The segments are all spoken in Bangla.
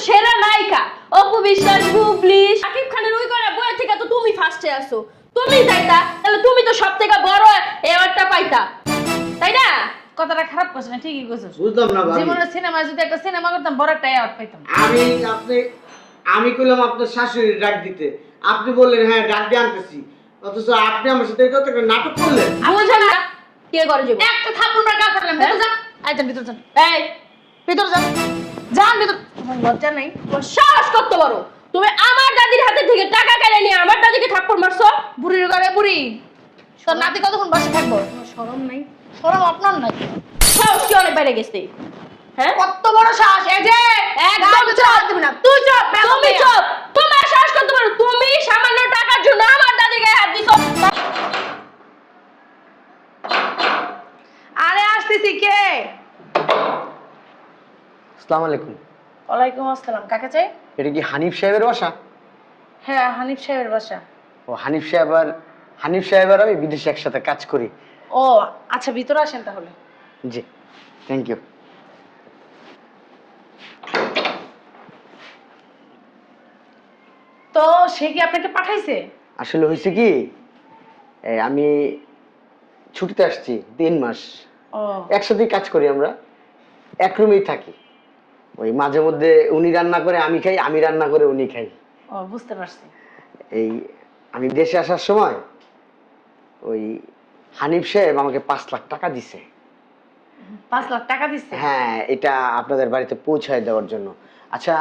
সেরা নায়িকা অপু বিশ্বাস, বুবলি, শাকিব খানের ওই করে বইয়ের থেকে তো তুমি ফার্স্টে আসো। তুমি যাইতা তাহলে তুমি তো সব থেকে বড় অ্যাওয়ার্ডটা পাইতা, তাই না? কথাটা খারাপ করছ না, ঠিকই কইছস। বুঝলাম না ভাবি। জীবনের সিনেমায় যদি একটা সিনেমা করতাম বড় একটা অ্যাওয়ার্ড পাইতাম। আমি কইলাম আপনার শাশুড়ি ডাক দিতে, আপনি বললেন হ্যাঁ ডাক দিয়ে আনতেছি, অথচ আপনি আমার সাথে কত নাটক করলেন। বুঝেন না কে করে যাবো? একটা থাপ্পড় মার গা করলাম, ভিতর যা। আইতেন ভিতর যান। এই ভিতর যান। যান ভিতর। তোমার লজ্জা নাই? তোমার সাহস কত বড়, তুমি আমার দাদির হাতে থেকে টাকা কেড়ে নিয়ে আমার দাদিকে থাপ্পড় মারছো? বুড়ির ঘরে বুড়ি। তোর নাতি কতক্ষণ বসে থাকবো? তোমার শরম নাই? শরম আপনার নাই? সাহস কি অনেক বেড়ে গেছে। হ্যাঁ কত বড় সাহস! এই যে একদম চুপ দিবি না, তুই চুপ, তুমি চুপ। তোমার সাহস কত বড়, তুমি সামান্য টাকার জন্য আমার দাদির গায়ে হাত দিছো। আরে আসতেছি, কে? আসসালামু আলাইকুম। ওয়ালাইকুম আসসালাম। কাকে চাই? এটা কি হানিফ সাহেবের বাসা? হ্যাঁ, হানিফ সাহেবের বাসা। ও হানিফ সাহেব আর আমি বিদেশে একসাথে কাজ করি। ও আচ্ছা, ভিতরে আসেন তাহলে। জি, থ্যাংক ইউ। তো সে কি আপনাকে পাঠাইছে? আসলে হয়েছে কি, আমি ছুটিতে আসছি 3 মাস, ও একসাথেই কাজ করি, আমরা এক রুমেই থাকি। ওই মাঝে মধ্যে উনি রান্না করে আমি খাই, আমি রান্না করে উনি খাই। ও বুঝতে পারছি। এই আমি দেশে আসার সময় ওই হানিফ সাহেব আমাকে 5 লাখ টাকা দিছে। 5 লাখ টাকা দিচ্ছে? হ্যাঁ, এটা আপনাদের বাড়িতে পৌঁছায় দেওয়ার জন্য। আচ্ছা,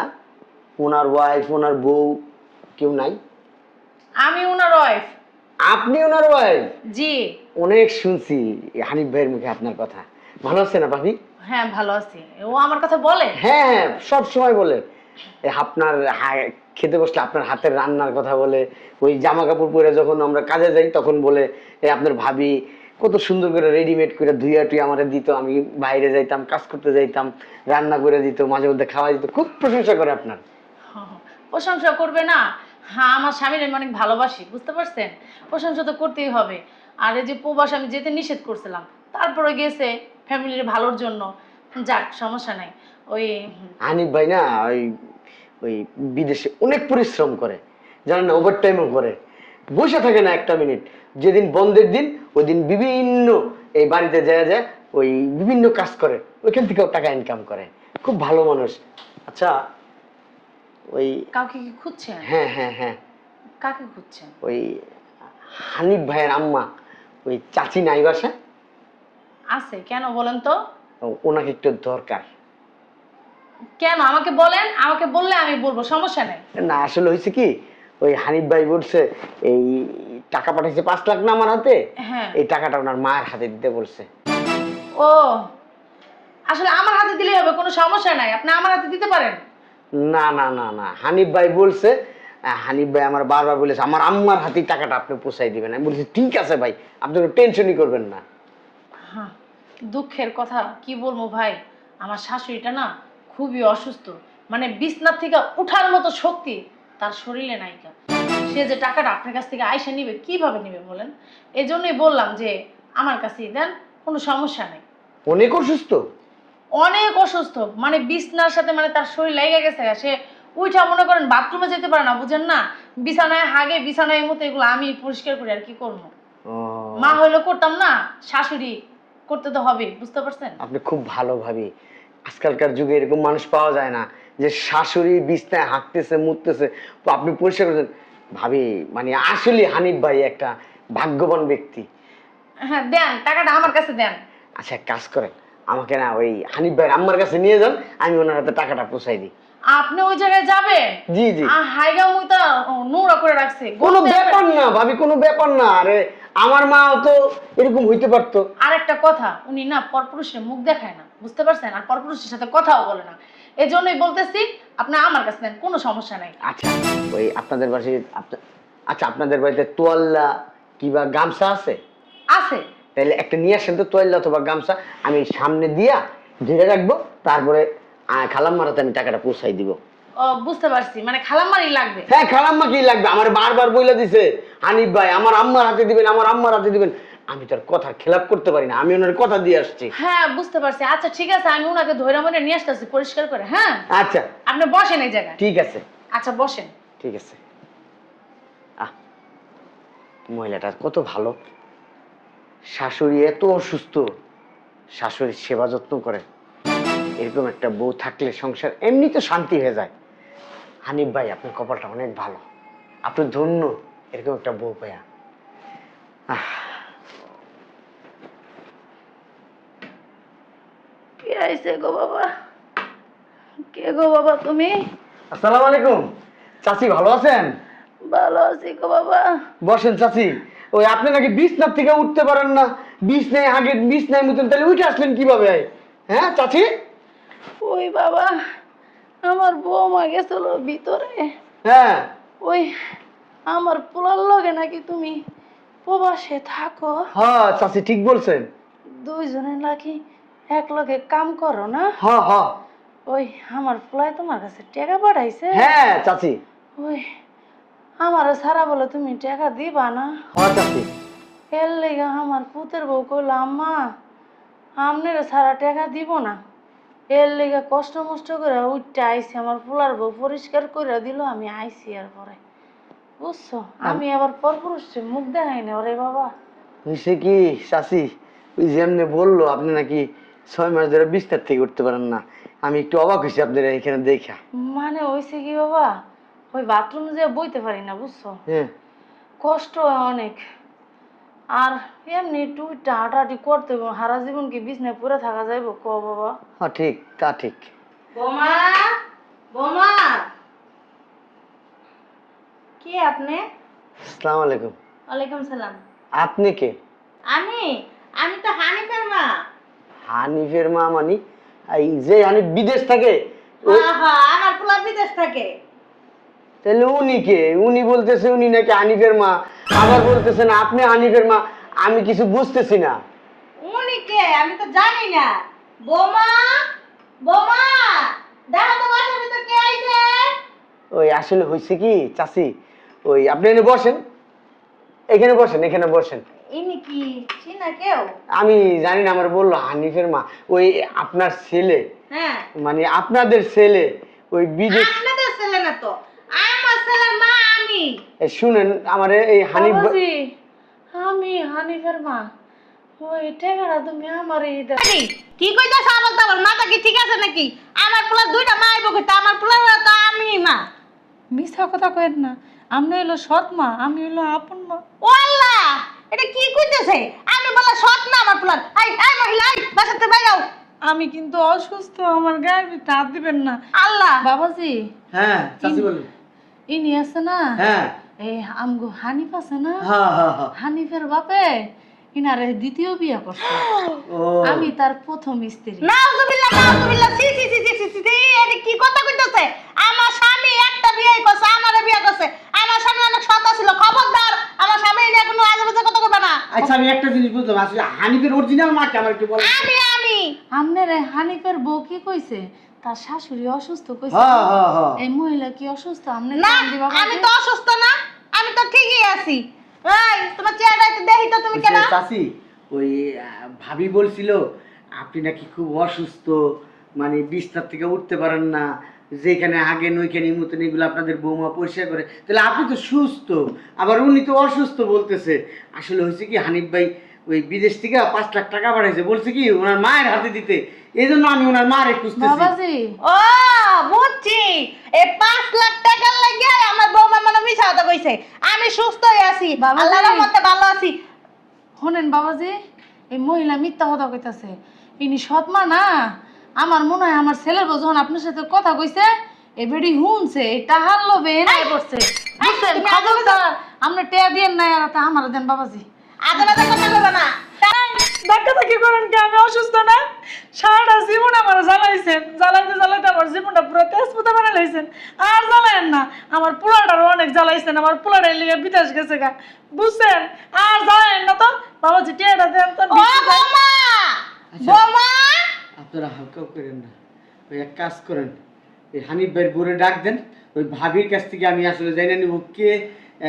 ওনার ওয়াইফ, ওনার বউ কেউ নাই? আমি ওনার ওয়াইফ। আপনি ওনার ওয়াইফ? জি। অনেক শুনছি হানিফ ভাইয়ের মুখে আপনার কথা। ভালো আছে না ভাবি? হ্যাঁ ভালো আছি। ও আমার কথা বলে? হ্যাঁ হ্যাঁ, সব সময় বলে। আপনার খেতে বসলে আপনার হাতের রান্নার কথা বলে, ওই জামা কাপড় পরে যখন আমরা কাজে যাই তখন বলে আপনার ভাবি কত সুন্দর করে রেডিমেড করে ধুইয়া টুইয়া আমাদের দিত, আমি বাইরে যাইতাম, কাজ করতে যাইতাম, রান্না করে দিত, মাঝে মধ্যে খাওয়া দিত, খুব প্রশংসা করে আপনার। প্রশংসা করবে না? হ্যাঁ, আমার স্বামীর আমি অনেক ভালোবাসি, বুঝতে পারছেন? প্রশংসা তো করতেই হবে। আর এই যে প্রবাস আমি যেতে নিষেধ করছিলাম, তারপরে গেছে ফ্যামিলির ভালোর জন্য। যাক, সমস্যা নাই। ওই হানিফ ভাই না ওই ওই বিদেশে অনেক পরিশ্রম করে, জানেন না, ওভার টাইমও করে, বসে থাকে না একটা মিনিট। যেদিন বন্ধের দিন ওই দিন বিভিন্ন এই বাড়িতে যায় যায় ওই বিভিন্ন কাজ করে, ওইখান থেকেও টাকা ইনকাম করে, খুব ভালো মানুষ। আচ্ছা, ওই কাউকে কি খুঁজছেন? হ্যাঁ হ্যাঁ হ্যাঁ, কাকে খুঁজছেন? ওই হানিফ ভাইয়ের আম্মা, ওই চাচি নাই বাসায়? আছে, কেন বলেন তো? ওনাকে একটু দরকার। কেন আমাকে বলেন, আমাকে বললে আমি বলবো, সমস্যা নেই। না আসলে হয়েছে কি, ওই হানিফ ভাই বলছে এই টাকা পাঠাইছে 5 লাখ না আমার হাতে, হ্যাঁ। এই টাকাটা ওনার মায়ের হাতে দিতে বলছে। ও আসলে আমার হাতে দিলেই হবে, কোনো সমস্যা নাই, আপনি আমার হাতে দিতে পারেন। না না না না, হানিফ ভাই বলছে, হানিফ ভাই আমার বারবার বলেছে আমার আম্মার হাতে টাকাটা আপনি পৌঁছাই দিবেন। আমি বলছি ঠিক আছে ভাই, আপনি কোনো টেনশনই করবেন না। হ্যাঁ, দুঃখের কথা কি বলবো ভাই, আমার শাশুড়িটা না খুবই অসুস্থ, মানে বিছনার থেকে উঠার মতো শক্তি তার শরীরে নাইকা। সে যে টাকাটা আপনার কাছ থেকে আইসা নিবে, কিভাবে নিবে বলেন? এই জন্যই বললাম যে আমার কাছেই দেন, কোনো সমস্যা নেই। অনেক অসুস্থ? অনেক অসুস্থ, মানে বিছনার সাথে মানে তার শরীর লেগে গেছে। সে উইঠা মনে করেন বাথরুমে যেতে পারে না, বুঝেন না? বিছানায় হাগে, বিছানায় মতো, এগুলো আমি পরিষ্কার করি, আর কি করবো? মা হইলে করতাম না, শাশুড়ি করতে তো হবে, বুঝতে পারছেন? আপনি খুব ভালো ভাবি, আজকালকার যুগে এরকম মানুষ পাওয়া যায় না যে শাশুড়ি বিছনায় হাঁটতেছে মুততেছে তো আপনি পরিষ্কার করছেন। ভাবি মানে আসলে হানিফ ভাই একটা ভাগ্যবান ব্যক্তি। হ্যাঁ দেন, টাকাটা আমার কাছে দেন। আচ্ছা এক কাজ করেন, আমাকে না ওই হানিফ ভাইয়ের আম্মার কাছে নিয়ে যান, আমি ওনার হাতে টাকাটা পৌঁছাই দিই। আপনি ওই জায়গায় যাবেন? জি জি। হাইগা মুইতা নোংরা করে রাখছে। কোনো ব্যাপার না ভাবি, কোনো ব্যাপার না। আরে আমার মাও তো এরকম হইতে পারতো। আর একটা কথা, উনি না পরপুরুষের মুখ দেখায় না, বুঝতে পারছেন? আর পরপুরুষের সাথে কথাও বলে না। এই জন্যই বলতেছি আপনি আমার কাছে দেন, কোনো সমস্যা নাই। আচ্ছা ওই আপনাদের বাড়িতে আচ্ছা আপনাদের বাড়িতে তোয়াল্লা কিংবা গামছা আছে? আছে। তাহলে একটা নিয়ে আসেন তো, তোয়াল্লা অথবা গামছা, আমি সামনে দিয়া ধরে রাখবো, তারপরে খালাম্মার হাতে আমি টাকাটা পৌঁছাই দিব। ও বুঝতে পারছি, মানে খালাম্মারই লাগবে। হ্যাঁ খালাম্মা কি লাগবে, আমার বারবার বইলা দিছে হানিফ ভাই আমার আম্মার হাতে দিবেন, আমার আম্মার হাতে দিবেন। আমি তার কথা খেলাপ করতে পারি না, আমি ওনার কথা দিয়ে আসছি। হ্যাঁ বুঝতে পারছি। আচ্ছা ঠিক আছে, আমি ওনাকে ধৈর্য মনে নিয়ে আসতেছি পরিষ্কার করে। হ্যাঁ আচ্ছা আপনি বসেন এই জায়গায়। ঠিক আছে। আচ্ছা বসেন। ঠিক আছে। মহিলাটা কত ভালো, শাশুড়ি এত অসুস্থ, শাশুড়ির সেবা যত্ন করে। এরকম একটা বউ থাকলে সংসার এমনি তো শান্তি হয়ে যায়। হানিফ ভাই আপনার কপালটা অনেক ভালো, আপনি ধন্য এরকম একটা বউ পায়া। কে আইছে গো বাবা? কে গো বাবা তুমি? আসসালামু আলাইকুম চাচি, ভালো আছেন? ভালো আছি গো বাবা। বসেন চাচি। ওই আপনি নাকি বিছনার থেকে উঠতে পারেন না, বিছনায় আগে বিছনায় মতন, তাহলে উঠে আসলেন কিভাবে? হ্যাঁ চাচি? ওই বাবা আমার বৌমা গেছিল ভিতরে। হ্যাঁ ওই আমার পোলার লগে নাকি তুমি প্রবাসে থাকো। হ্যাঁ চাচি ঠিক বলছেন। দুইজনে নাকি এক লগে কাম করো না? হ্যাঁ হ্যাঁ ওই আমার পোলাই তোমার কাছে টাকা পাঠাইছে। হ্যাঁ চাচি। ওই আমারও সারা বলে তুমি টাকা দিবা না। হ্যাঁ চাচি। এর লেগে আমার পুতের বউ কইলো আম্মা আমনের সারা টাকা দিব না। এর লেগে কষ্ট মষ্ট করে উঠতে আইসি, আমার পোলার বউ পরিষ্কার করে দিল, আমি আইসি। আর পরে বুঝছো আমি আবার পরপুরুষে মুখ দেখাই না। ওরে বাবা হয়েছে কি চাচি, ওই যেমনি বললো আপনি নাকি 6 মাস ধরে বিছনার থেকে উঠতে পারেন না, আমি একটু অবাক হয়েছি আপনার এখানে দেখা। মানে হয়েছে কি বাবা, ওই বাথরুম যে বইতে পারি না বুঝছো, হ্যাঁ কষ্ট হয় অনেক। আর এমনি একটু হাঁটাহাঁটি করতে হবে, সারা জীবন কি বিছনায় পড়ে থাকা যাইব ক বাবা? হ্যাঁ ঠিক, তা ঠিক। বোমা, বোমা, কে আপনি? আসসালামু আলাইকুম। ওয়ালাইকুম সালাম। আপনি কে? আমি আমি তো হানিফের মা। হানিফের মা মানে এই যে হানিফ বিদেশ থাকে? আমার পোলা বিদেশ থাকে। তাহলে উনি কে? উনি বলতেছে উনি নাকি হানিফের মা, আবার বলতেছেন আপনি হানিফের মা। আমি কিছু বুঝতেছি না। উনি কে আমি তো জানি না। বোমা, বোমা, দেখো তো বাসার ভিতর কে আইছে? ওই আসলে হয়েছে কি চাচি, ওই আপনি এখানে বসেন, এখানে বসেন, এখানে বসেন। ইনি কি চিনা কেউ? আমি জানি না, আমার বললো হানিফের মা। ওই আপনার ছেলে, হ্যাঁ মানে আপনাদের ছেলে ওই বিদেশ। আপনাদের ছেলে না তো, আমার ছেলের মা আমি। শুনেন আমার এই হানিফ বাবাজি, আমি হানিফের মা। ওই টাকাটা তুমি আমার কি কইতাছ? আমার তো আমার মাথা কি ঠিক আছে নাকি? আমার পোলা দুইটা মা আইব কইতা, আমার পোলা তো আমি মা। মিথ্যা কথা কয়েন না, আপনি হইলো সৎ মা, আমি হইলো আপন মা। ও আল্লাহ, এটা কি কইতেছে? আমি বলা সৎ না আমার পোলা। আই আই মহিলা, আই বাসাতে বাইরাও। আমি কিন্তু অসুস্থ, আমার গায়ে ভিতরে হাত দিবেন না। আল্লাহ, বাবাজি। হ্যাঁ চাচি বলুন। ইনি আছে না, হ্যাঁ এই আমগো হানিফ আছে না, হ্যাঁ হ্যাঁ হ্যাঁ। হানিফের বাপে ইনারে দ্বিতীয় বিয়া করছে। ও আমি তার প্রথম স্ত্রী। নাউজুবিল্লাহ, নাউজুবিল্লাহ, সি সি সি সি সি সি, এটা কি কথা কইতেছে? আমার স্বামী একটা বিয়ে করছে, আমারে বিয়ে করছে। আমার স্বামী অনেক সৎ ছিল। খবরদার আমার স্বামী নিয়ে কোনো আজেবাজে কথা কইবে না। আচ্ছা আমি একটা জিনিস বুঝলাম, আসলে হানিফের অরিজিনাল মা কে আমার একটু বলেন। আমি আমনের হানিফের বউ কি কইছে? তার শাশুড়ি অসুস্থ কইছে। হ্যাঁ হ্যাঁ হ্যাঁ। এই মহিলা কি অসুস্থ? আমনে না, কান দিবা আমি তো অসুস্থ না, আমি তো ঠিকই আছি। এই তোমার চেহারা একটু দেখি তো, তুমি কেন? চাচি ওই ভাবি বলছিল আপনি নাকি খুব অসুস্থ, মানে বিছনার থেকে উঠতে পারেন না, যেখানে আগে নইখানে মতন এগুলো আপনাদের বৌমা পরিষ্কার করে। তাহলে আপনি তো সুস্থ, আবার উনি তো অসুস্থ বলতেছে। আসলে হয়েছে কি হানিফ ভাই ওই বিদেশ থেকে 5 লাখ টাকা পাঠাইছে, বলছে কি ওনার মায়ের হাতে দিতে, এই জন্য আমি ওনার মারে খুঁজতেছি। বাবাজি। ও বুঝছি, এই 5 লাখ টাকার লাগে আমার বৌমা মানে মিছা কথা কইছে। আমি সুস্থ হয়ে আছি, বাবাজি। আল্লাহর রহমতে ভালো আছি। শোনেন বাবাজি, এই মহিলা মিথ্যা কথা কইতাছে। ইনি সৎ মা না। আমার মনে হয় আমার ছেলের বউ যখন আপনার সাথে কথা কইছে, এই বেডি হুনছে, এই টাহার লোভে নাই পড়ছে। বুঝছেন? তুমি খবরদার আপনি টেয়া দিয়েন না, আর আমার দেন বাবাজি। আদালতে কথা কইবে না। ধাক্কা ধাক্কি করেন কি? আমি অসুস্থ না? সারাটা জীবন আমার জ্বালাইছেন, জ্বালাইতে জ্বালাইতে আমার জীবনটা পুরো তেজপুতা বানাই লাইছেন। আর জ্বালায়েন না, আমার পোলাটারও অনেক জ্বালাইছেন, আমার পোলাটার লিগে বিদেশ গেছে গা, বুঝছেন? আর জ্বালায়েন না তো বাবাজি, টিয়াটা দেন তো। ও বৌমা, বৌমা, আপনারা হালকাও করেন না, ওই এক কাজ করেন, এই হানিফ ভাইয়ের বোরে ডাক দেন, ওই ভাবির কাছ থেকে আমি আসলে জানি না ও কে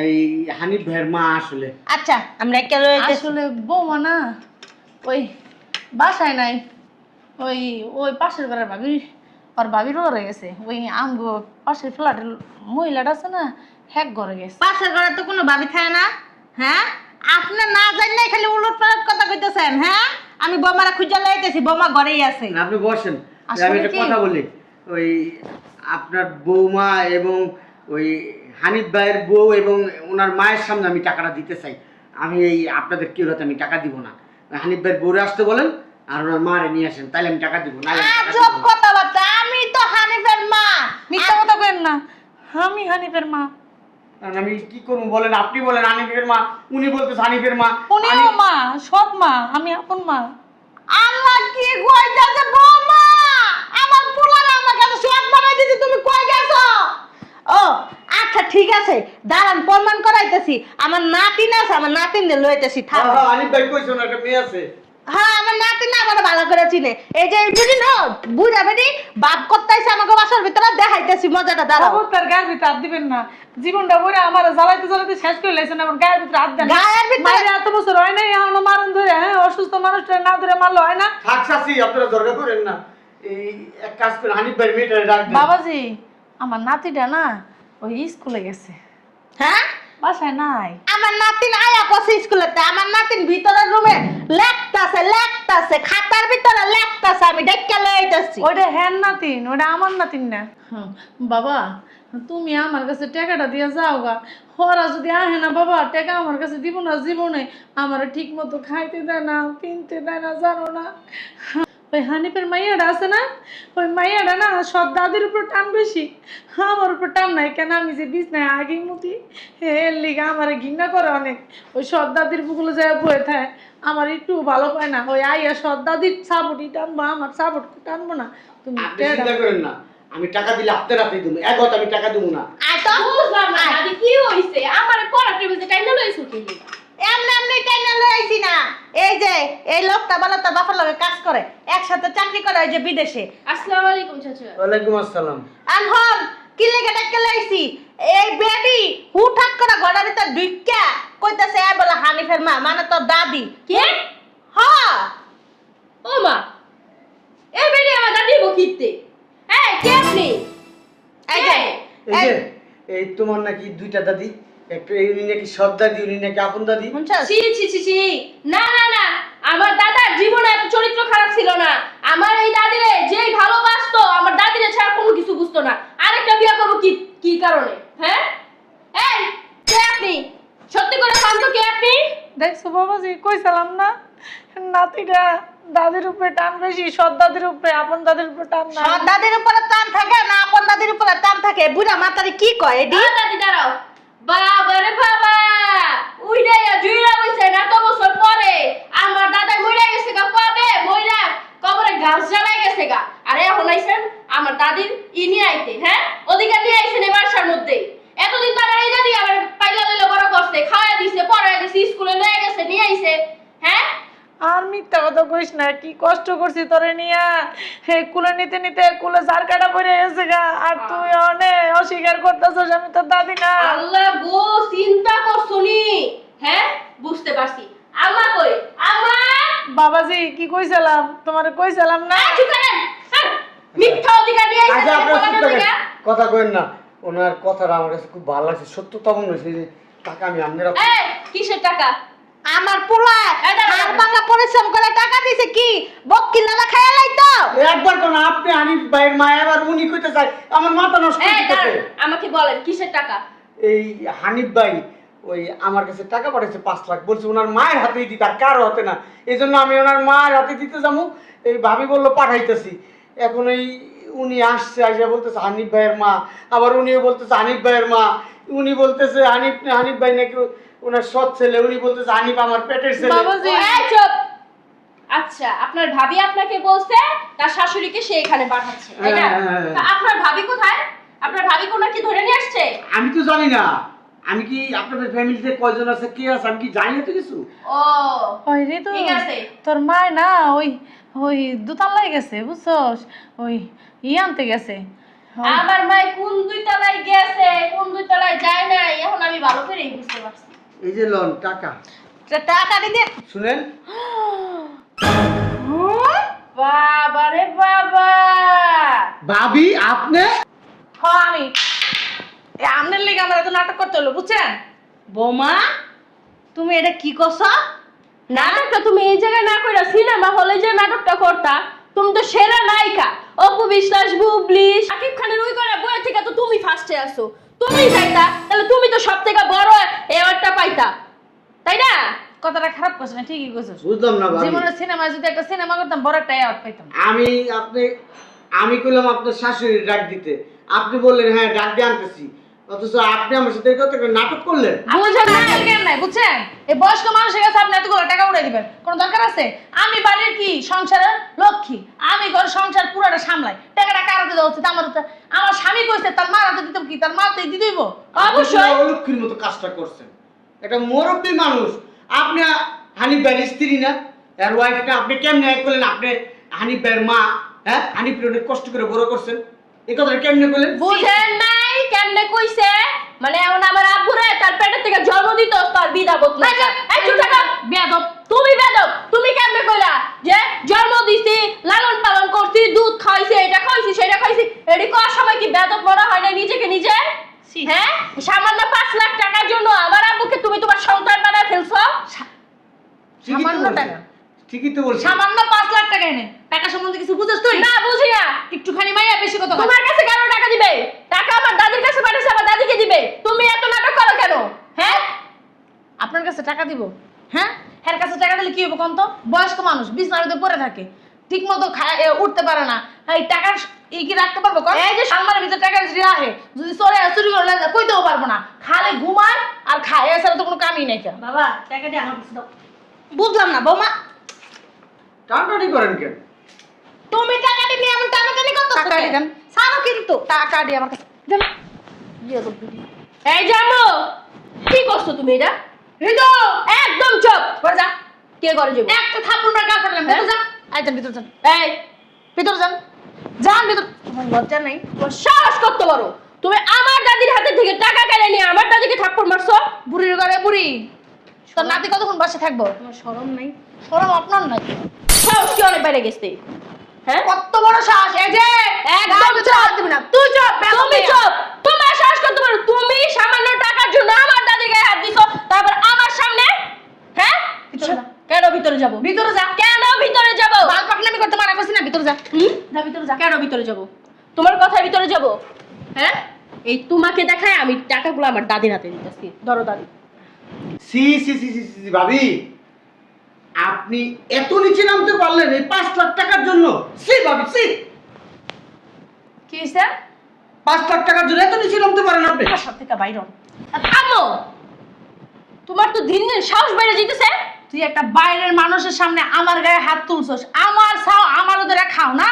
এই হানিফ ভাইয়ের মা আসলে। আচ্ছা আমরা একা রয়েছে আসলে বৌমা না ওই বাসায় নাই, ওই ওই পাশের ঘরের ভাবি, আর ভাবির ঘরে গেছে। ওই আমগো পাশের ফ্ল্যাটের মহিলাটা আছে না, হ্যাক ঘরে গেছে। পাশের ঘরে তো কোনো ভাবি থাকে না। হ্যাঁ আপনি না জানেন না খালি উলট পালট কথা কইতেছেন। হ্যাঁ আমি বোমারা খুঁজে লাইতেছি, বোমা ঘরেই আছে। না, আপনি বসেন, আসলে আমি একটা কি? কথা বলি। ওই আপনার বৌমা এবং ওই হানিফ ভাইয়ের বউ এবং ওনার মায়ের সামনে আমি টাকাটা দিতে চাই। আমি এই আপনাদের কেউ হাতে আমি টাকা দিব না। হানিফ ভাইয়ের বউরে আসতে বলেন আর ওনার মারে নিয়ে আসেন, তাইলে আমি টাকা দিব না। আজব কথাবার্তা, আমি তো হানিফের মা। মিথ্যা কথা কেন না, আমি হানিফের মা। আমি কি করবো বলেন, আপনি বলেন হানিফের মা, উনি বলতেছে হানিফের মা। উনিও মা, সৎ মা, আমি আপন মা। আল্লাহ কি কইতাছে বৌমা, আমার পোলার আমার কাছে সব বানাই দিছি, তুমি কই গেছো? ও আচ্ছা ঠিক আছে, দাঁড়ান প্রমাণ করাইতেছি। আমার নাতিন আছে, আমার নাতিনদের লইতেছি। থাক হানিফ ভাই কইছে না একটা মেয়ে আছে। হ্যাঁ আমার নাতিন না আমার ভালো করে চিনে। এই যে বুঝি না বুঝা বেটি বাপ করতেছে আমাকে বাসার ভিতরে দেখাইতেছি মজাটা। দাঁড়াও তার গায়ের ভিতরে হাত দিবেন না, জীবনটা বলে আমার জ্বালাইতে জ্বালাইতে শেষ করে লাইছেন, আমার গায়ের ভিতরে হাত দেন। গায়ের ভিতরে মায়ের এত বছর হয় নাই, এখনো মারণ ধরে, হ্যাঁ অসুস্থ মানুষটা না ধরে মারলো হয় না। থাক চাচি, আপনারা দরকার করেন না। এই এক কাজ করে হানিফ ভাইয়ের মেয়েটারে ডাক দেন। বাবাজি আমার নাতিটা না ওই স্কুলে গেছে, হ্যাঁ বাসায় নাই। আমার নাতিন আয়া পড়ছে স্কুলেতে। আমার নাতিন ভিতরের রুমে লেখতাছে খাতার ভিতরে লেখতাছে, আমি দেখে লইতেছি। ওইটা হ্যান নাতিন, ওইটা আমার নাতিন না। বাবা তুমি আমার কাছে টাকাটা দিয়ে যাও গা, ওরা যদি আহে না বাবা টাকা আমার কাছে দিব না জীবনে, আমার ঠিক মতো খাইতে দেয় না, কিনতে দেয় না, জানো না। ওই হানিফের মাইয়াটা আছে না, ওই মাইয়াটা না সব দাদির উপর টান বেশি, আমার উপর টান নাই। কেন আমি যে বিছনায় আগেই মতি, এর লিগা আমার ঘৃণা করে অনেক। ওই সব দাদির বুকুলে যায় বয়ে থাকে, আমার একটু ভালো পায় না। ওই আইয়া সব দাদির সাপোর্টই টানবো, আমার সাপোর্ট টানবো না। তুমি আপনি চিন্তা করেন না, আমি টাকা দিলে আপনার হাতেই দেবো। এক কথা আমি টাকা দেবো না। আয় তো বুঝলাম না দাদি কি হইছে, আমারে পড়া টেবিলে টাইনা লইছো কি? এমনি টাইনা লইছি না। এই যে এই লোকটা বলে তার বাবার লগে কাজ করে, একসাথে চাকরি করে ওই যে বিদেশে। আসসালামু আলাইকুম চাচা। ওয়ালাইকুম আসসালাম। আনহন কি লেগে ডাকে লইছি, এই বেডি হুঠাৎ করে ঘরের ভিতর ঢুইক্কা কইতাছে এ বলে হানিফের মা, মানে তোর দাদি। কে? হ্যাঁ ও মা, এই বেটি আমার দাদি বকিতে। এই কে আপনি? এই যে এই যে এই তোমার নাকি দুইটা দাদি, একটা উনি নাকি সৎ দাদি, উনি নাকি আপন দাদি। শুনছস? ছি ছি ছি ছি, না না না, আমার দাদার জীবনে এত চরিত্র খারাপ ছিল না। আমার এই দাদিরে যেই ভালোবাসতো, আমার দাদিরে ছাড়া কোনো কিছু বুঝতো না। আরেকটা বিয়ে করবো কি কি কারণে? হ্যাঁ এই কে আপনি? সত্যি করে বলেন তো কে আপনি? দেখছো বাবাজি, কইছিলাম না নাতিটা দাদির উপরে টান বেশি, সৎ দাদির উপরে, আপন দাদির উপরে টান না। সৎ দাদির উপরে টান থাকে না আপন দাদির উপরে টান থাকে? বুড়া মাতারি কি কয় এডি? ও দাদি দাঁড়াও, বাবা রে বাবা, উইডাইয়া জুইরা বইছে না তো বছর পরে। আমার দাদা মইরা গেছে গা, কবে মইরা কবরে ঘাস জ্বালাই গেছে গা। আরে এখন আইছেন আমার দাদির ইনি আইতে, হ্যাঁ অধিকার নিয়ে আইছেন এই বাসার মধ্যে। এতদিন তো আমার এই দাদি আমার পাইলা লইলে বড় করছে, খাওয়াই দিছে, পড়াই দিছে, স্কুলে লয়ে গেছে, নিয়ে আইছে। হ্যাঁ আর মিথ্যা কথা কইস না, কি কষ্ট করছি তোরে নিয়া। হে কুলে নিতে নিতে কুলে জার কাটা পড়ে গেছে গা, আর তুই অনেক অস্বীকার করতেছস আমি তোর দাদি না। আল্লাহ গো, চিন্তা করছনি? হ্যাঁ বুঝতে পারছি। আমা কই আমা? বাবাজি কি কইছিলাম তোমারে, কইছিলাম না? চুপ করেন, হ্যাঁ, মিথ্যা অধিকার নিয়ে আইছেন আচ্ছা, এই আপনারা চুপ পোলাটার থাকেন, দিকে। কথা কইেন না। ওনার কথাটা আমার কাছে খুব ভালো লাগছে, সত্য তখন হয়েছে যে টাকা আমি আপনারা। এই কিসের টাকা? আমার পোলা এই দাঁড়া, হাড় ভাঙা পরিশ্রম করে টাকা দিছে কি বক্কিলারা খায়া লাইতো? একবার কোন আপনি হানিফ ভাইয়ের মা, এবার উনি কইতে চাই আমার মাথা নষ্ট এই করতেছে। দাঁড়ান, আমাকে বলেন কিসের টাকা? এই হানিফ ভাই ওই আমার কাছে টাকা পাঠাইছে 5 লাখ, বলছে ওনার মায়ের হাতেই দিতে, আর কারো হাতে না। এই জন্য আমি ওনার মায়ের হাতে দিতে যাবো। এই ভাবি বললো পাঠাইতেছি। এখন এই উনি আসছে, আসে বলতেছে হানিফ ভাইয়ের মা, আবার উনিও বলতেছে হানিফ ভাইয়ের মা। উনি বলতেছে হানিফ ভাই নাকি ওনার সৎ ছেলে, উনি বলতেছে হানিফ আমার পেটের ছেলে। বাবাজি এই চুপ। আচ্ছা, আপনার ভাবি আপনাকে বলছে তার শাশুড়িকে সে এখানে পাঠাচ্ছে, তাই না? হ্যাঁ। তা আপনার ভাবি কোথায়? আপনার ভাবি কোনা কি ধরে নিয়ে আসছে? আমি তো জানি না, আমি কি আপনাদের ফ্যামিলিতে কয়জন আছে, কে আছে, আমি কি জানি না তো কিছু। ও ওই রে তো ঠিক আছে। তোর মা না ওই ওই দোতলায় গেছে বুঝছস, ওই আনতে গেছে। হ্যাঁ। আমার মাই কোন দুই তলায় গেছে কোন দুই তলায় যায় নাই এখন আমি ভালো করেই বুঝতে পারছি। এই যে লন টাকা টাকা দিতে শুনেন বাবা রে বাবা, ভাবি আপনি হ্যাঁ আমি আপনার লেগে আমার এত নাটক করতে হলো বুঝছেন? বৌমা তুমি এটা কি করছো? নাটকটা তুমি এই জায়গায় না কইরা সিনেমা হলে যে নাটকটা করতা, তুমি তো সেরা নায়িকা। অপু বিশ্বাস, বুবলি, শাকিব খানের ওই করে বইয়ের থেকে তো তুমি ফার্স্টে আসো, তুমিই যাইতা, তাহলে তুমি তো সব থেকে বড় অ্যাওয়ার্ডটা পাইতা, তাই না? কথাটা খারাপ করছ না, ঠিকই কইছস। বুঝলাম না ভাবি জীবনের সিনেমায় যদি একটা সিনেমা করতাম বড় একটা অ্যাওয়ার্ড পাইতাম। আমি কইলাম আপনার শাশুড়ি ডাক দিতে, আপনি বললেন হ্যাঁ ডাক দিয়ে আনতেছি, অথচ আপনি আমার সাথে কত নাটক করলেন। বুঝেন না কেন নাই বুঝছেন? এই বয়স্ক মানুষের কাছে আপনি এতগুলো টাকা উড়াই দিবেন কোন দরকার আছে? আমি বাড়ির কি সংসারের লক্ষ্মী, আমি ঘর সংসার পুরোটা সামলাই, টাকাটা কারাতে দেওয়া উচিত আমার উপর। আমার স্বামী কইছে তার মা রাতে দিতাম কি, তার মাতেই দিতে হইব। অবশ্যই। অলক্ষীর মতো কাজটা করছেন, একটা মুরব্বী মানুষ আপনি। হানিফ ভাইয়ের স্ত্রী না, এর ওয়াইফ না, আপনি কেমনে করলেন? আপনি হানিফ ভাইয়ের মা, হ্যাঁ হানিফ অনেক কষ্ট করে বড় করছেন, এই কথাটা কেমনে করলেন? বুঝেন নাই কেমনে কইছে? মানে এখন আমার আব্বুরে তার পেটের থেকে জন্ম দিত তার বিদা বদলা। এই চুপ থাকো বেয়াদব, তুমি বেয়াদব। তুমি কেমনে কইলা যে জন্ম দিছি, লালন পালন করছি, দুধ খাইছি, এটা খাইছি, সেটা খাইছি? এডি কোয়া সময় কি বেয়াদব মনে হয় না নিজেকে নিজে? হ্যাঁ, সামান্য 5 লাখ টাকার জন্য আমার আব্বুকে তুমি তোমার সন্তান বানায় ফেলছো। ঠিকই তো সামান্য বলছেন। টাকা। ঠিকই তো বলছেন। সামান্য 5 লাখ টাকা এনে টাকা সম্বন্ধে কিছু বুঝছ তুই? না বুঝি না। একটুখানি মাইয়া বেশি কথা বলে। তোমার কাছে কেন টাকা দিবে? টাকা আমার দাদির কাছে পাঠাইছে, আমার দাদিকে দিবে। তুমি এত নাটক করো কেন? হ্যাঁ, আপনার কাছে টাকা দিব? হ্যাঁ, এর কাছে টাকা দিলে কি হবে কোন তো? বয়স্ক মানুষ বিছানার উপরে পড়ে থাকে, ঠিক মতো উঠতে পারে না, এই টাকার এই কি রাখতে পারবো? এই যে সম্মানের ভিতরে টাকা যদি রাখে, যদি চুরি করে নেয় কইতেও পারবো না, খালি ঘুমায় আর খায়, এছাড়া তো কোনো কামই নাই। কেন বাবা টাকা দিয়ে আমার কাছে দাও। বুঝলাম না বৌমা, টানটানি করেন কেন? তুমি টাকা দিয়ে এমন টানাটানি করতেছো টাকা কেন? দেন। ছাড়ো কিন্তু। টাকা দিয়ে আমার কাছে দেন। এই জামু, কি করছো তুমি এটা? হৃদো একদম চুপ পড়ে যা, কে করে যাবো? একটা থাপ্পড় মার গা করলাম। ভিতর যা, আইতেন ভিতর যান, এই ভিতর যান, যান ভিতর। তোমার লজ্জা নাই? তোমার সাহস করতে পারো তুমি আমার দাদির হাতে থেকে টাকা কেড়ে নিয়ে আমার দাদিকে থাপ্পড় মারছো? বুড়ির ঘরে বুড়ি, তোর নাতি কতক্ষণ বসে থাকবো? তোমার শরম নাই? শরম আপনার নাই? সাহস কি অনেক বাইরে গেছে? হ্যাঁ, কত বড় সাহস! এই যে একদম চুপ দিবি না, তুই চুপ। তুমি চুপ। তোমার সাহস করতে পারো? তুমি সামান্য টাকার জন্য আমার দাদির গায়ে হাত দিছো, তারপর আমার সামনে? হ্যাঁ, ভিতরে যা। কেন ভিতরে যাব? ভিতরে যা। কেন ভিতরে যাব? বাল পাকনামি করতে মানা করছি না? ভিতরে যা, যা ভিতরে যা। কেন ভিতরে যাব? তোমার কথায় ভিতরে যাব? হ্যাঁ, এই তোমাকে দেখায় আমি টাকাগুলো আমার দাদির হাতে দিতেছি। ধরো দাদি। সি সি সি সি সি ভাবি, আপনি এত নিচে নামতে পারলেন এই 5 লাখ টাকার জন্য? সি ভাবি সি, কি হইছে? 5 লাখ টাকার জন্য এত নিচে নামতে পারেন আপনি? বাসা থেকে বাইর হন। থামো, তোমার তো দিন দিন সাহস বেড়ে যেতেছে। তুই একটা বাইরের মানুষের সামনে আমার গায়ে হাত তুলছস, আমার ছাও আমার ওদের খাও না,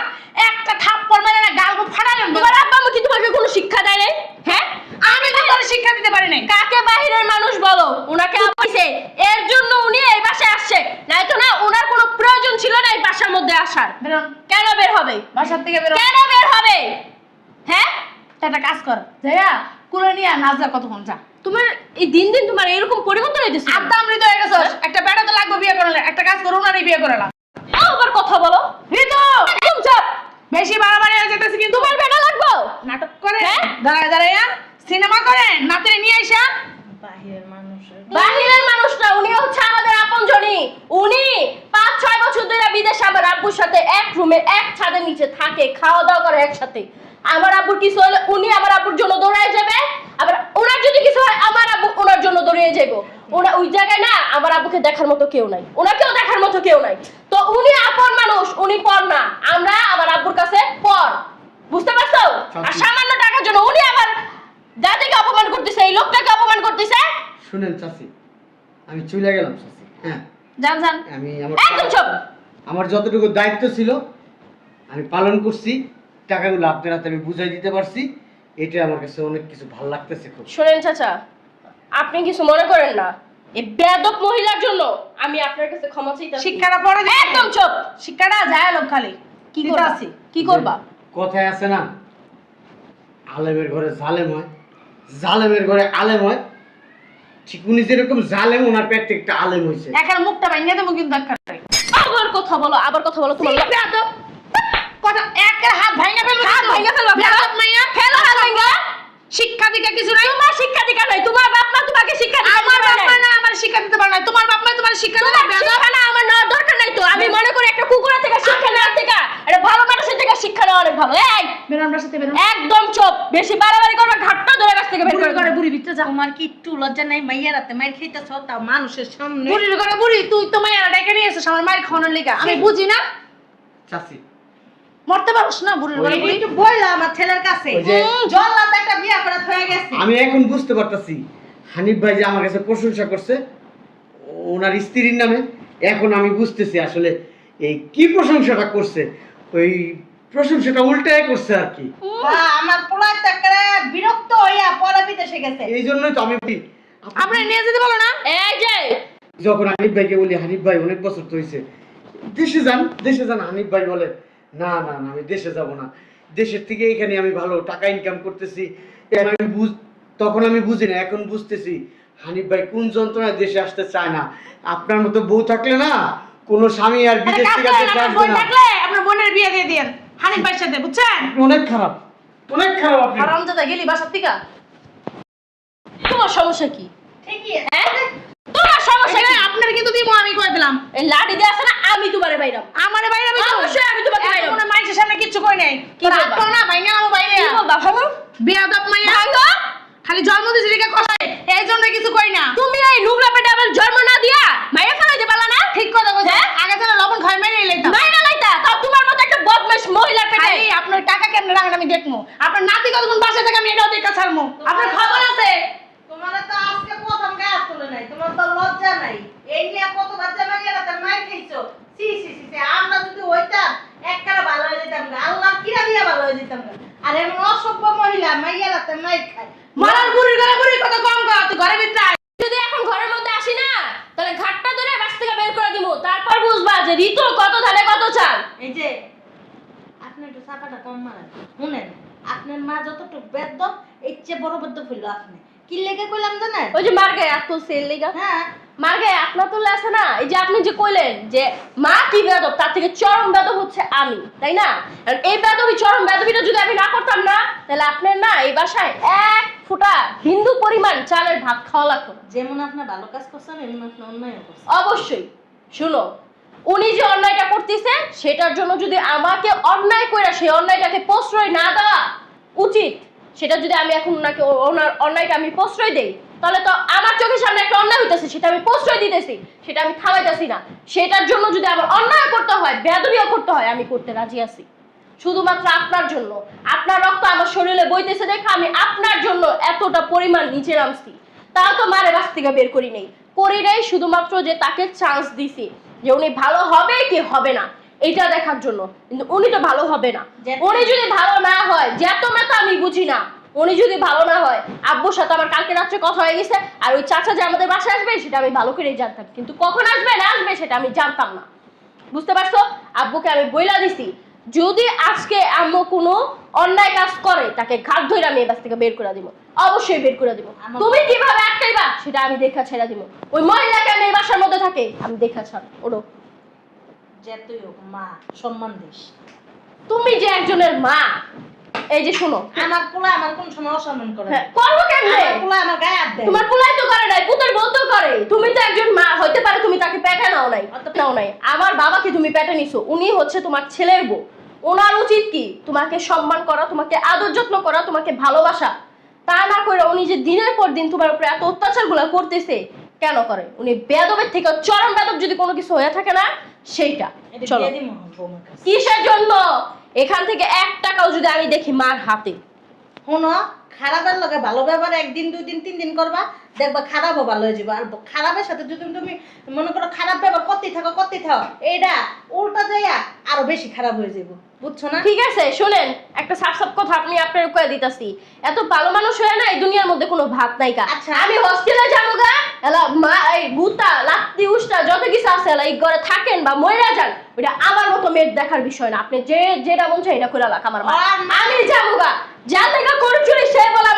একটা থাপ্পড় মেরে না গাল ফাটালেন। তোমার আব্বা আম্মা কি তোমাকে কোনো শিক্ষা দেয় নাই? হ্যাঁ, আমি তো তোর শিক্ষা দিতে পারি নাই। কাকে বাহিরের মানুষ বলো? উনাকে আপাইছে, এর জন্য উনি এই বাসায় আসছে, নাই তো না উনার কোনো প্রয়োজন ছিল না এই বাসার মধ্যে আসার। বেরোন, কেন বের হবে? বাসার থেকে বেরোন। কেন বের হবে? হ্যাঁ, একটা কাজ কর, যাইয়া কুলে নিয়ে নাচ যা কতক্ষণ যা। তোমার এই দিন দিন তোমার এরকম পরিবর্তন হইতেছে। আড্ডা আমৃত হয়ে গেছস, একটা বেটা তো লাগবে বিয়ে করালে, একটা কাজ করো না বিয়ে করালাম। আবার কথা বলো। ঋতু একদম চুপ। বেশি বাড়াবাড়ি হয়ে যেতেছে কিন্তু। তোমার বেটা লাগবো? নাটক করে হ্যাঁ? দাঁড়ায় দাঁড়াইয়া সিনেমা করে নাতিরে নিয়ে আইসা। বাহিরের মানুষ বাহিরের মানুষ না, উনি হচ্ছে আমাদের আপনজনই। উনি 5-6 বছর ধরে বিদেশে আমার আব্বুর সাথে এক রুমে এক ছাদের নিচে থাকে, খাওয়া দাওয়া করে একসাথে। আমার আব্বুর কিছু হলে উনি আমার আব্বুর জন্য দৌড়ায় যাবে, আবার ওনার যদি কিছু হয় আমার আব্বু ওনার জন্য দৌড়িয়ে যাবো। ওনা ওই জায়গায় না আমার আব্বুকে দেখার মতো কেউ নাই, ওনাকেও দেখার মতো কেউ নাই। তো উনি আপন মানুষ, উনি পর না, আমরা আমার আব্বুর কাছে পর। বুঝতে পারছো? আর সামান্য টাকার জন্য উনি আমার দাদিকে অপমান করতেছে, এই লোকটাকে অপমান করতেছে। শুনেন চাচি, আমি চলে গেলাম চাচি। হ্যাঁ, যান যান। আমি একদম চুপ। আমার যতটুকু দায়িত্ব ছিল আমি পালন করছি, টাকাগুলো আপনার হাতে আমি বুঝাই দিতে পারছি, এটা আমার কাছে অনেক কিছু ভালো লাগতেছে খুব। শোনেন চাচা, আপনি কিছু মনে করেন না, এই বেয়াদব মহিলার জন্য আমি আপনার কাছে ক্ষমা চাইতেছি। শিক্ষাটা পড়ে দে। একদম চুপ। শিক্ষাটা যায় লোক খালি কি করবা? কি করবা? কথায় আছে না, আলেমের ঘরে জালেম হয়, জালেমের ঘরে আলেম হয়, ঠিক উনি যেরকম জালেম ওনার পেট থেকে একটা আলেম হয়েছে। এখন মুখটা ভাঙিয়ে দেবো কিন্তু একটা আবার কথা বলো, আবার কথা বলো। তোমার বেয়াদব কথা একের হাত ভাঙিয়ে ফেলবো, হাত ভাঙা ফেলবা। বেয়াদব মাইয়া ফেলো হাত ভাঙা। শিক্ষা দীক্ষা কিছু নাই। তোমার শিক্ষা দীক্ষা নাই, তোমার বাপ মা তোমাকে শিক্ষা দিতে আমার পারে বাপ নাই। মা না আমার শিক্ষা দিতে পারে না, তোমার বাপ মা তোমার শিক্ষা দিতে তোমার বেয়াদব। শিক্ষা না আমার নেওয়ার দরকার নাই তো। আমি মনে করি একটা কুকুরের থেকে শিক্ষা নেওয়ার থেকে একটা ভালো মানুষের থেকে শিক্ষা নেওয়া অনেক ভালো। এই বেরো আমার সাথে বেরো। একদম চুপ, বেশি বাড়াবাড়ি করবে ঘাটটা ধরে কাছ থেকে বের করে করে দেবো। বুড়ি ভিতরে যা। তোমার কি একটু লজ্জা নাই? মাইয়া রাতে মাইর খাইতেছ তাও মানুষের সামনে। বুড়ির করে বুড়ি, তুই তো মায়ের ডাইকে নিয়ে এসেছিস আমার মায়ের খাওয়ানোর লেগা। আমি বুঝি না, চাচি মরতে পারোস না বুড়ির করে বুড়ি। একটু বইলা আমার ছেলের কাছে ওই যে- জল্লাদ একটা বিয়া করে হয়ে গেছে। আমি এখন বুঝতে পারতাছি হানিফ ভাই যে আমার কাছে প্রশংসা করছে ওনার স্ত্রীর নামে, এখন আমি বুঝতেছি আসলে এই কি প্রশংসাটা করছে, ওই প্রশংসাটা উল্টায় করছে আর কি। আমার পোলায় তো একেবারে বিরক্ত হইয়া পরে বিদেশে গেছে। এই জন্যই তো আমি বলি, আমরা নিয়ে যেতে বলো না। এই যে যখন হানিফ ভাইকে বলি হানিফ ভাই অনেক বছর তো হয়েছে, দেশে যান দেশে যান, হানিফ ভাই বলে না না না আমি দেশে যাব না, দেশের থেকে এখানে আমি ভালো টাকা ইনকাম করতেছি। তখন আমি বুঝি না, এখন বুঝতেছি হানিফ ভাই কোন যন্ত্রণায় দেশে আসতে চায় না। আপনার মতো বউ থাকলে না কোনো স্বামী আর বিদেশ থেকে দেশে আসবে বোন না। থাকলে আপনার বোনের বিয়ে দিয়ে দিয়েন হানিফ ভাইয়ের সাথে, বুঝছেন? অনেক খারাপ, অনেক খারাপ আপনি। হারামজাদা গেলি বাসার থেকে। তোমার সমস্যা কি? ঠিকই আছে। হ্যাঁ? তোমার সমস্যা কি? আপনার কিন্তু দিব আমি কই দিলাম। এই লাঠি দিয়ে আছে না, আমি তোমারে বাইরাম। আমারে বাইরে অবশ্যই আমি তোমাকে বাইরাম। কোনো মানুষের সামনে কিচ্ছু কই নাই। কি তোর বলবা? আত্মা না ভাইঙ্গা নামো বাইরে। কি বলবা ভাঙো? বেয়াদব মাইয়া। ভাঙো? খালি জন্ম দিছে দিকে কষায়, এই জন্য কিছু কই না। তুমি এই নোংরা পেটে আবার জন্ম না দিয়া মাইরা ফেলাইতে পারলা না? ঠিক কথা কইছ। হ্যাঁ? আগে যেন লবণ খাই মেরে লইতাম। মাইরা লাইতা, তাও তোমার মতো একটা বদমাশ মহিলার পেটে। খালি আপনার টাকা কেমনে রাখেন আমি দেখমু। আপনার নাতি কতক্ষণ বাসা থেকে আমি এটাও দেখা ছাড়মু। আপনার খবর আছে? তোমার তো আজকে প্রথম গায়ে হাত তোলে নাই, তোমার তো লজ্জা নাই। এই নিয়ে কত বাচ্চা মাইয়া রাতে মাইর খাইছো। সি সি সি সি, আমরা যদি হইতাম একবারে ভালো হয়ে যেতাম না, আল্লাহ কিরা দিয়া ভালো হয়ে যেতাম না। আর এমন অসভ্য মহিলা মাইয়া রাতে মাইর খায়। মারার বুড়ির ঘরে বুড়ির কথা কম কর, তুই ঘরে ভিতরে আয়। যদি এখন ঘরের মধ্যে আসি না, তাহলে ঘাটটা ধরে বাস থেকে বের করে দিব। তারপর বুঝবা যে ঋতু কত ধানে কত চাল। এই যে আপনি একটু চাপাটা কম মারেন। শুনেন, আপনার মা যতটুকু বেদ্যপ, এর চেয়ে বড় বেদ্যপ হইল আপনি। কি লেগে কইলাম জানেন? ওই যে মার গায়ে আত্ম সেল লেগা, হ্যাঁ, মার গায়ে আপনার তুলে আছে না, এই যে আপনি যে কইলেন যে মা কি বেয়াদব, তার থেকে চরম বেয়াদব হচ্ছে আমি, তাই না? আর এই বেয়াদবি চরম বেয়াদবিটা যদি আমি না করতাম না, তাহলে আপনার না এই বাসায় এক ফুটা হিন্দু পরিমাণ চালের ভাত খাওয়া লাগতো না। যেমন আপনি ভালো কাজ করছেন এমন আপনি অন্যায় করছেন। অবশ্যই শুনো, উনি যে অন্যায়টা করতেছে সেটার জন্য যদি আমাকে অন্যায় করে সেই অন্যায়টাকে প্রশ্রয় না দেওয়া উচিত, সেটা যদি আমি এখন ওনাকে ওনার অন্যায়টা আমি প্রশ্রয় দেই, তাহলে তো আমার চোখের সামনে একটা অন্যায় হইতেছে, সেটা আমি প্রশ্রয় দিতেছি, সেটা আমি থামাইতেছি না। সেটার জন্য যদি আমার অন্যায় করতে হয়, বেয়াদবিও করতে হয়, আমি করতে রাজি আছি। শুধুমাত্র আপনার জন্য, আপনার রক্ত আমার শরীরে বইতেছে দেখে আমি আপনার জন্য এতটা পরিমাণ নিচে নামছি। তাও তো মারে বাস থেকে বের করি নাই, শুধুমাত্র যে তাকে চান্স দিছি যে উনি ভালো হবে কি হবে না এটা দেখার জন্য। কিন্তু উনি তো ভালো হবে না। উনি যদি ভালো না হয়, যেত মেতো আমি বুঝি না, উনি যদি ভালো না হয়, আব্বুর সাথে আমার কালকে রাত্রে কথা হয়ে গেছে, আর ওই চাচা যে আমাদের বাসায় আসবে সেটা আমি ভালো করেই জানতাম, কিন্তু কখন আসবে না আসবে সেটা আমি জানতাম না। বুঝতে পারছো? আব্বুকে আমি বইলা দিছি যদি আজকে আম্মু কোনো অন্যায় কাজ করে তাকে ঘাট ধরে আমি এই বাস থেকে বের করে দিব, অবশ্যই বের করে দিব। তুমি কিভাবে আটকাইবা সেটা আমি দেখা ছেড়ে দিব। ওই মহিলাকে আমি এই বাসার মধ্যে থাকে আমি দেখা ছাড় ওরো। যে তুই হোক মা, সম্মান দিস। তুমি যে একজনের মা, এই যে শোনো, আমার পোলা আমার কোন সময় অসম্মান করে? হ্যাঁ, করবো কেমনে? আমার পোলা আমার গায়ে হাত দেয়। তোমার পোলাই তো করে নাই, পুতের বউ তো করে। তুমি তো একজন মা, হইতে পারে তুমি তাকে পেটে নাও নাই। আমার বাবাকে তুমি পেটে নিছো, উনি হচ্ছে তোমার ছেলের বউ। ওনার উচিত কি তোমাকে সম্মান করা, তোমাকে আদর যত্ন করা, তোমাকে ভালোবাসা। তা না করে উনি যে দিনের পর দিন তোমার উপরে এত অত্যাচার গুলা করতেছে, কেন করে? উনি বেয়াদবের থেকে চরম বেয়াদব যদি কোনো কিছু হয়ে থাকে না, সেইটা এটা চলো। দিয়ে দিমু বৌমার কাছে। কিসের জন্য? এখান থেকে 1 টাকাও যদি আমি দেখি মার হাতে, শোনো, খারাপের লগে ভালো ব্যবহার একদিন 2 দিন 3 দিন করবা, দেখবা খারাপও ভালো হয়ে যাবে। আর খারাপের সাথে যদি তুমি মনে করো খারাপ ব্যবহার করতেই থাকো এইটা উল্টা যাইয়া আরো বেশি খারাপ হয়ে যাবে, বুঝছো না? ঠিক আছে শুনেন, একটা সাফ সাফ কথা আপনি আপনার কয়ে দিতাছি, এত ভালো মানুষ হয়ে না এই দুনিয়ার মধ্যে কোনো ভাত নাই কা। আচ্ছা। আমি হোস্টেলে যাবো গা, এলা মা এই ভূতা লাত্তি উষ্টা যত কিছু আছে এলা এই ঘরে থাকেন বা মইরা যান, ওটা আমার মতো মেয়ের দেখার বিষয় না। আপনি যেটা মন চায় এটা করে রাখ আমার মা। আর মা- আমি যাবো গা, যা থেকে করে চুরি সে বলে